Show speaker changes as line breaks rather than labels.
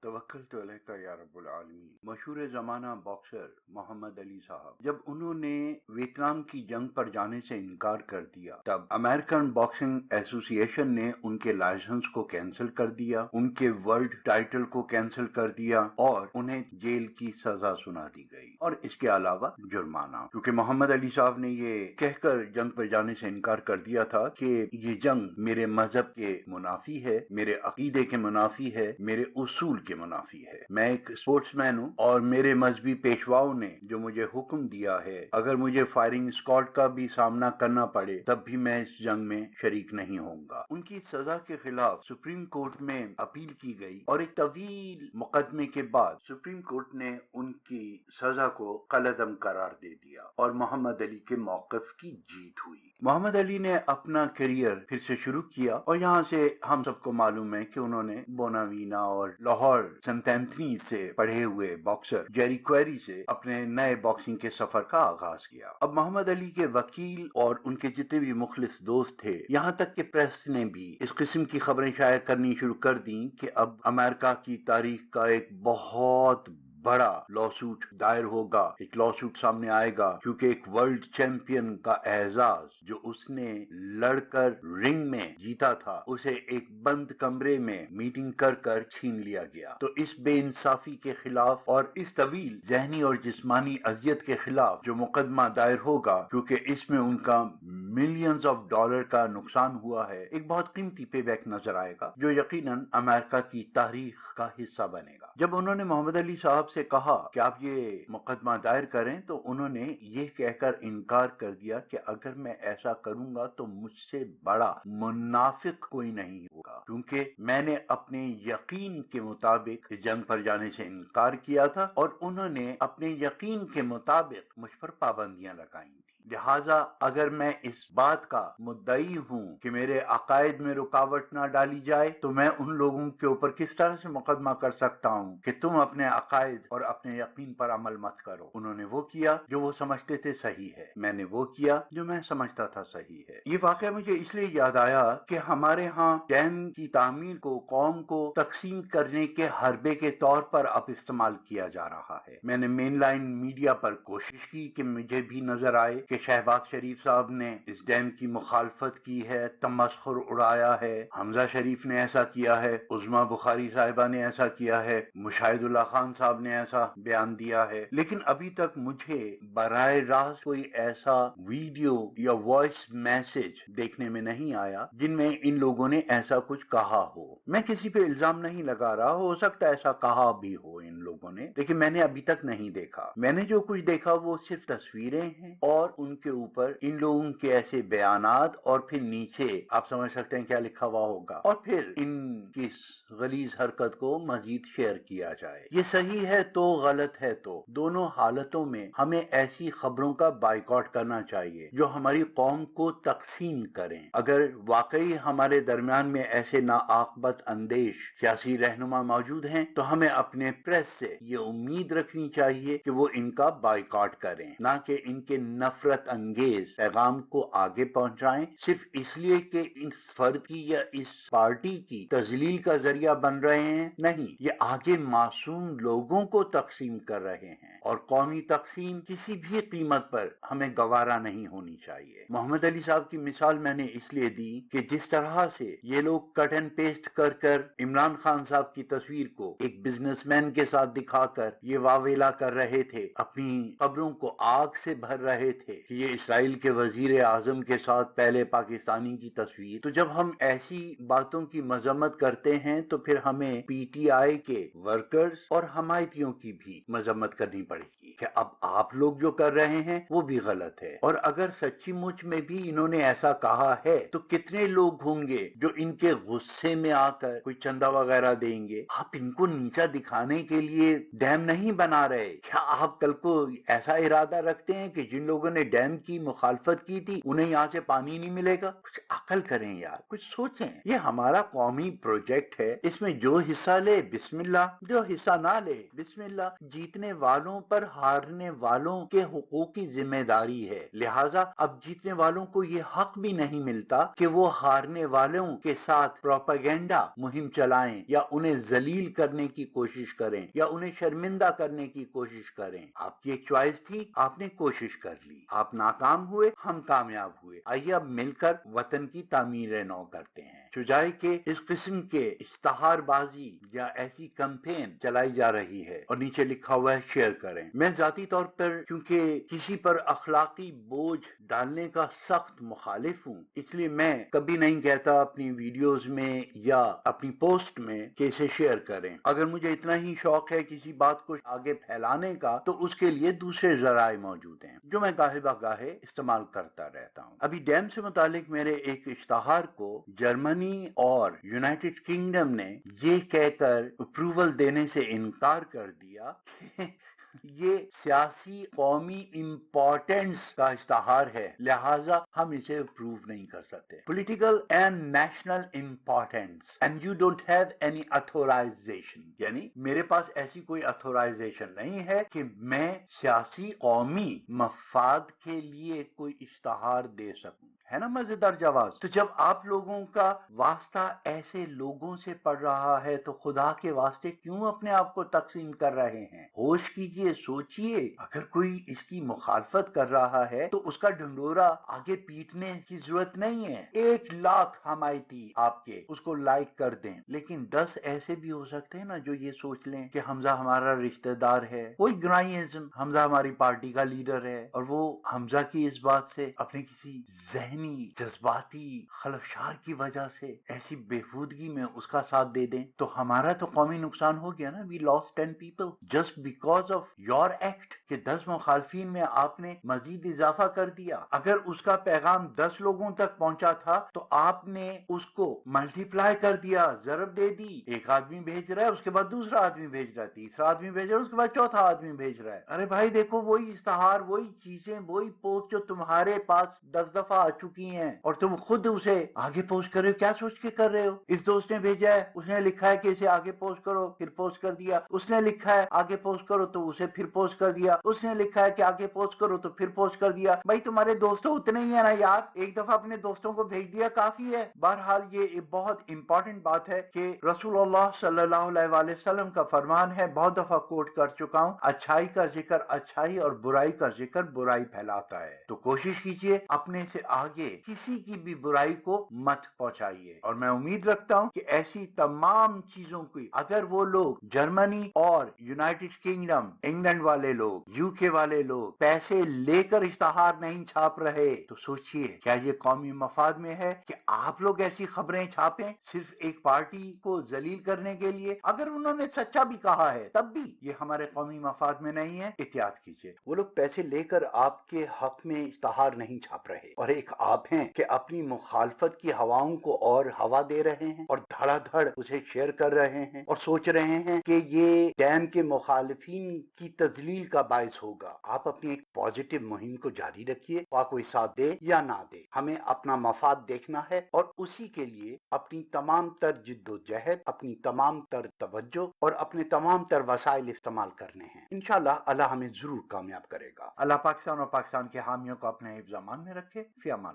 توکلت علیک یا رب العالمین۔ مشہور زمانہ باکسر محمد علی صاحب جب انہوں نے ویتنام کی جنگ پر جانے سے انکار کر دیا، تب امریکن باکسنگ ایسوسی ایشن نے ان کے لائسنس کو کینسل کر دیا، ان کے ورلڈ ٹائٹل کو کینسل کر دیا اور انہیں جیل کی سزا سنا دی گئی، اور اس کے علاوہ جرمانہ، کیونکہ محمد علی صاحب نے یہ کہہ کر جنگ پر جانے سے انکار کر دیا تھا کہ یہ جنگ میرے مذہب کے منافی ہے، میرے عقیدے کے منافی ہے، میرے اصول کے منافی ہے۔ میں ایک سپورٹس مین ہوں اور میرے مذہبی پیشواؤں نے جو مجھے حکم دیا ہے، اگر مجھے فائرنگ اسکواڈ کا بھی سامنا کرنا پڑے تب بھی میں اس جنگ میں شریک نہیں ہوں گا۔ ان کی سزا کے خلاف سپریم کورٹ میں اپیل کی گئی اور ایک طویل مقدمے کے بعد سپریم کورٹ نے ان کی سزا کو قلعدم قرار دے دیا اور محمد علی کے موقف کی جیت ہوئی۔ محمد علی نے اپنا کیریئر پھر سے شروع کیا اور یہاں سے ہم سب کو معلوم ہے کہ انہوں نے بوناوینا اور لاہور سنت اینتھنی سے پڑھے ہوئے باکسر جیری کوئری سے اپنے نئے باکسنگ کے سفر کا آغاز کیا۔ اب محمد علی کے وکیل اور ان کے جتنے بھی مخلص دوست تھے، یہاں تک کہ پریس نے بھی اس قسم کی خبریں شائع کرنی شروع کر دیں کہ اب امریکہ کی تاریخ کا ایک بہت بڑا لا سوٹ دائر ہوگا، ایک لا سوٹ سامنے آئے گا، کیونکہ ایک ورلڈ چیمپئن کا اعزاز جو اس نے لڑ کر رنگ میں جیتا تھا، اسے ایک بند کمرے میں میٹنگ کر کر چھین لیا گیا۔ تو اس بے انصافی کے خلاف اور اس طویل ذہنی اور جسمانی اذیت کے خلاف جو مقدمہ دائر ہوگا، کیونکہ اس میں ان کا ملینز آف ڈالر کا نقصان ہوا ہے، ایک بہت قیمتی پے بیک نظر آئے گا جو یقیناً امریکہ کی تاریخ کا حصہ بنے گا۔ جب انہوں نے محمد علی صاحب سے کہا کہ آپ یہ مقدمہ دائر کریں تو انہوں نے یہ کہہ کر انکار کر دیا کہ اگر میں ایسا کروں گا تو مجھ سے بڑا منافق کوئی نہیں ہوگا، کیونکہ میں نے اپنے یقین کے مطابق اس جنگ پر جانے سے انکار کیا تھا اور انہوں نے اپنے یقین کے مطابق مجھ پر پابندیاں لگائیں تھیں۔ لہٰذا اگر میں اس بات کا مدعی ہوں کہ میرے عقائد میں رکاوٹ نہ ڈالی جائے تو میں ان لوگوں کے اوپر کس طرح سے مقدمہ کر سکتا ہوں کہ تم اپنے عقائد اور اپنے یقین پر عمل مت کرو۔ انہوں نے وہ کیا جو وہ سمجھتے تھے صحیح ہے، میں نے وہ کیا جو میں سمجھتا تھا صحیح ہے۔ یہ واقعہ مجھے اس لیے یاد آیا کہ ہمارے ہاں ڈیم کی تعمیر کو قوم کو تقسیم کرنے کے حربے کے طور پر اب استعمال کیا جا رہا ہے۔ میں نے مین لائن میڈیا پر کوشش کی کہ مجھے بھی نظر آئے کہ شہباز شریف صاحب نے اس ڈیم کی مخالفت کی ہے، تمسخر اڑایا ہے، حمزہ شریف نے ایسا کیا ہے، عظمیٰ بخاری صاحبہ نے ایسا کیا ہے، مشاہد اللہ خان صاحب نے ایسا بیان دیا ہے، لیکن ابھی تک مجھے براہ راست کوئی ایسا ویڈیو یا وائس میسج دیکھنے میں نہیں آیا جن میں ان لوگوں نے ایسا کچھ کہا ہو۔ میں کسی پہ الزام نہیں لگا رہا، ہو سکتا ہے ایسا کہا بھی ہو ان لوگوں نے، لیکن میں نے ابھی تک نہیں دیکھا۔ میں نے جو کچھ دیکھا وہ صرف تصویریں ہیں اور ان کے اوپر ان لوگوں کے ایسے بیانات اور پھر نیچے آپ سمجھ سکتے ہیں کیا لکھا ہوا ہوگا، اور پھر ان کی غلیظ حرکت کو مزید شیئر کیا جائے۔ یہ صحیح ہے تو غلط ہے تو دونوں حالتوں میں ہمیں ایسی خبروں کا بائیکاٹ کرنا چاہیے جو ہماری قوم کو تقسیم کریں۔ اگر واقعی ہمارے درمیان میں ایسے ناعاقبت اندیش سیاسی رہنما موجود ہیں تو ہمیں اپنے پریس سے یہ امید رکھنی چاہیے کہ وہ ان کا بائیکاٹ کریں، نہ کہ ان کے نفرت انگیز پیغام کو آگے پہنچائیں صرف اس لیے کہ اس فرد کی یا اس پارٹی کی تذلیل کا ذریعہ بن رہے ہیں۔ نہیں، یہ آگے معصوم لوگوں کو تقسیم کر رہے ہیں اور قومی تقسیم کسی بھی قیمت پر ہمیں گوارا نہیں ہونی چاہیے۔ محمد علی صاحب کی مثال میں نے اس لیے دی کہ جس طرح سے یہ لوگ کٹ اینڈ پیسٹ کر کر عمران خان صاحب کی تصویر کو ایک بزنس مین کے ساتھ دکھا کر یہ واویلا کر رہے تھے، اپنی قبروں کو آگ سے بھر رہے تھے کہ یہ اسرائیل کے وزیر اعظم کے ساتھ پہلے پاکستانی کی تصویر، تو جب ہم ایسی باتوں کی مذمت کرتے ہیں تو پھر ہمیں پی ٹی آئی کے ورکرز اور حمایتیوں کی بھی مذمت کرنی پڑے گی کہ اب آپ لوگ جو کر رہے ہیں وہ بھی غلط ہے۔ اور اگر سچی مچ میں بھی انہوں نے ایسا کہا ہے تو کتنے لوگ ہوں گے جو ان کے غصے میں آ کر کوئی چندہ وغیرہ دیں گے۔ آپ ان کو نیچا دکھانے کے لیے ڈیم نہیں بنا رہے، کیا آپ کل کو ایسا ارادہ رکھتے ہیں کہ جن لوگوں نے ڈیم کی مخالفت کی تھی انہیں یہاں سے پانی نہیں ملے گا؟ کچھ عقل کریں یار، کچھ سوچیں۔ یہ ہمارا قومی پروجیکٹ ہے، اس میں جو حصہ لے بسم اللہ، جو حصہ نہ لے بسم اللہ۔ جیتنے والوں پر ہارنے والوں کے حقوق کی ذمہ داری ہے، لہٰذا اب جیتنے والوں کو یہ حق بھی نہیں ملتا کہ وہ ہارنے والوں کے ساتھ پروپیگنڈا مہم چلائیں یا انہیں ذلیل کرنے کی کوشش کریں یا انہیں شرمندہ کرنے کی کوشش کریں۔ آپ کی ایک چوائس تھی، آپ نے کوشش کر لی، آپ ناکام ہوئے، ہم کامیاب ہوئے، آئیے اب مل کر وطن کی تعمیر نو کرتے ہیں۔ شجاعی کے اس قسم کے اشتہار بازی یا ایسی کمپین چلائی جا رہی ہے اور نیچے لکھا ہوا ہے شیئر کریں۔ میں ذاتی طور پر چونکہ کسی پر اخلاقی بوجھ ڈالنے کا سخت مخالف ہوں، اس لیے میں کبھی نہیں کہتا اپنی ویڈیوز میں یا اپنی پوسٹ میں کہ اسے شیئر کریں۔ اگر مجھے اتنا ہی شوق ہے کسی بات کو آگے پھیلانے کا تو اس کے لیے دوسرے ذرائع موجود ہیں جو میں گاہے بگاہے استعمال کرتا رہتا ہوں۔ ابھی ڈیم سے متعلق میرے ایک اشتہار کو جرمنی اور یونائٹڈ کنگڈم نے یہ کہہ کر اپروول دینے سے انکار کر دیا کہ یہ سیاسی قومی امپورٹنس کا اشتہار ہے، لہٰذا ہم اسے اپروو نہیں کر سکتے۔ Political and national importance and you don't have any authorization, یعنی میرے پاس ایسی کوئی اتھورائزیشن نہیں ہے کہ میں سیاسی قومی مفاد کے لیے کوئی اشتہار دے سکوں۔ ہے نا مزیدار جواز؟ تو جب آپ لوگوں کا واسطہ ایسے لوگوں سے پڑ رہا ہے تو خدا کے واسطے کیوں اپنے آپ کو تقسیم کر رہے ہیں؟ ہوش کیجئے، سوچئے۔ اگر کوئی اس کی مخالفت کر رہا ہے تو اس کا ڈھنڈورا آگے پیٹنے کی ضرورت نہیں ہے۔ 1,00,000 حمایتی آپ کے اس کو لائک کر دیں، لیکن 10 ایسے بھی ہو سکتے ہیں نا جو یہ سوچ لیں کہ حمزہ ہمارا رشتہ دار ہے۔ وہی گرائیزم، حمزہ ہماری پارٹی کا لیڈر ہے اور وہ حمزہ کی اس بات سے اپنے کسی ذہنی جذباتی خلفشار کی وجہ سے ایسی بےہودگی میں اس کا ساتھ دے دیں تو ہمارا تو قومی نقصان ہو گیا نا۔ We lost 10 people just because of your act کہ 10 مخالفین میں آپ نے مزید اضافہ کر دیا۔ اگر اس کا پیغام 10 لوگوں تک پہنچا تھا تو آپ نے اس کو ملٹی پلائی کر دیا، ضرب دے دی۔ ایک آدمی بھیج رہا ہے، اس کے بعد دوسرا آدمی بھیج رہا ہے، تیسرا آدمی بھیج رہا ہے، اس کے بعد چوتھا آدمی بھیج رہا ہے۔ ارے بھائی دیکھو، وہی اشتہار، وہی چیزیں، وہی پوسٹ جو تمہارے پاس 10 دفعہ آ چکی ہیں اور تم خود اسے آگے پوسٹ کر رہے ہو۔ کیا سوچ کے کر رہے ہو؟ اس دوست نے بھیجا ہے، اس نے لکھا ہے کہ اسے آگے پوسٹ کرو، پھر پوسٹ کر دیا۔ اس نے لکھا ہے آگے پوسٹ کرو تو اسے پھر پوسٹ کر دیا۔ اس نے لکھا ہے کہ آگے پوسٹ کرو تو پھر پوسٹ کر دیا۔ بھائی تمہارے دوستوں اتنے ہی ہیں نا یار، ایک دفعہ اپنے دوستوں کو بھیج دیا کافی ہے۔ بہرحال یہ ایک بہت امپورٹنٹ بات ہے کہ رسول اللہ صلی اللہ علیہ وآلہ وسلم کا فرمان ہے، بہت دفعہ کوٹ کر چکا ہوں، اچھائی کا ذکر اچھائی اور برائی کا ذکر برائی پھیلاتا ہے۔ تو کوشش کیجئے اپنے سے آگے کسی کی بھی برائی کو مت پہنچائیے، اور میں امید رکھتا ہوں کہ ایسی تمام چیزوں کی اگر وہ لوگ جرمنی اور یونائٹڈ کنگڈم، انگلینڈ والے لوگ، یو کے والے لوگ پیسے لے کر اشتہار نہیں چھاپ رہے تو سوچئے کیا یہ قومی مفاد میں ہے کہ آپ لوگ ایسی خبریں چھاپیں صرف ایک پارٹی کو ذلیل کرنے کے لیے؟ اگر انہوں نے سچا بھی کہا ہے تب بھی یہ ہمارے قومی مفاد میں نہیں ہے۔ احتیاط کیجئے، وہ لوگ پیسے لے کر آپ کے حق میں اشتہار نہیں چھاپ رہے، اور ایک آپ ہیں کہ اپنی مخالفت کی ہواؤں کو اور ہوا دے رہے ہیں اور دھڑا دھڑ اسے شیئر کر رہے ہیں اور سوچ رہے ہیں کہ یہ ڈیم کے مخالفین کی تذلیل کا باعث ہوگا۔ آپ اپنی ایک پازیٹیو مہم کو جاری رکھیے، خواہ کوئی ساتھ دے یا نہ دے، ہمیں اپنا مفاد دیکھنا ہے اور اسی کے لیے اپنی تمام تر جد و جہد، اپنی تمام تر توجہ اور اپنے تمام تر وسائل استعمال کرنے ہیں۔ انشاءاللہ اللہ ہمیں ضرور کامیاب کرے گا۔ اللہ پاکستان اور پاکستان کے حامیوں کو اپنے حفظ امان میں رکھے۔ فی امان۔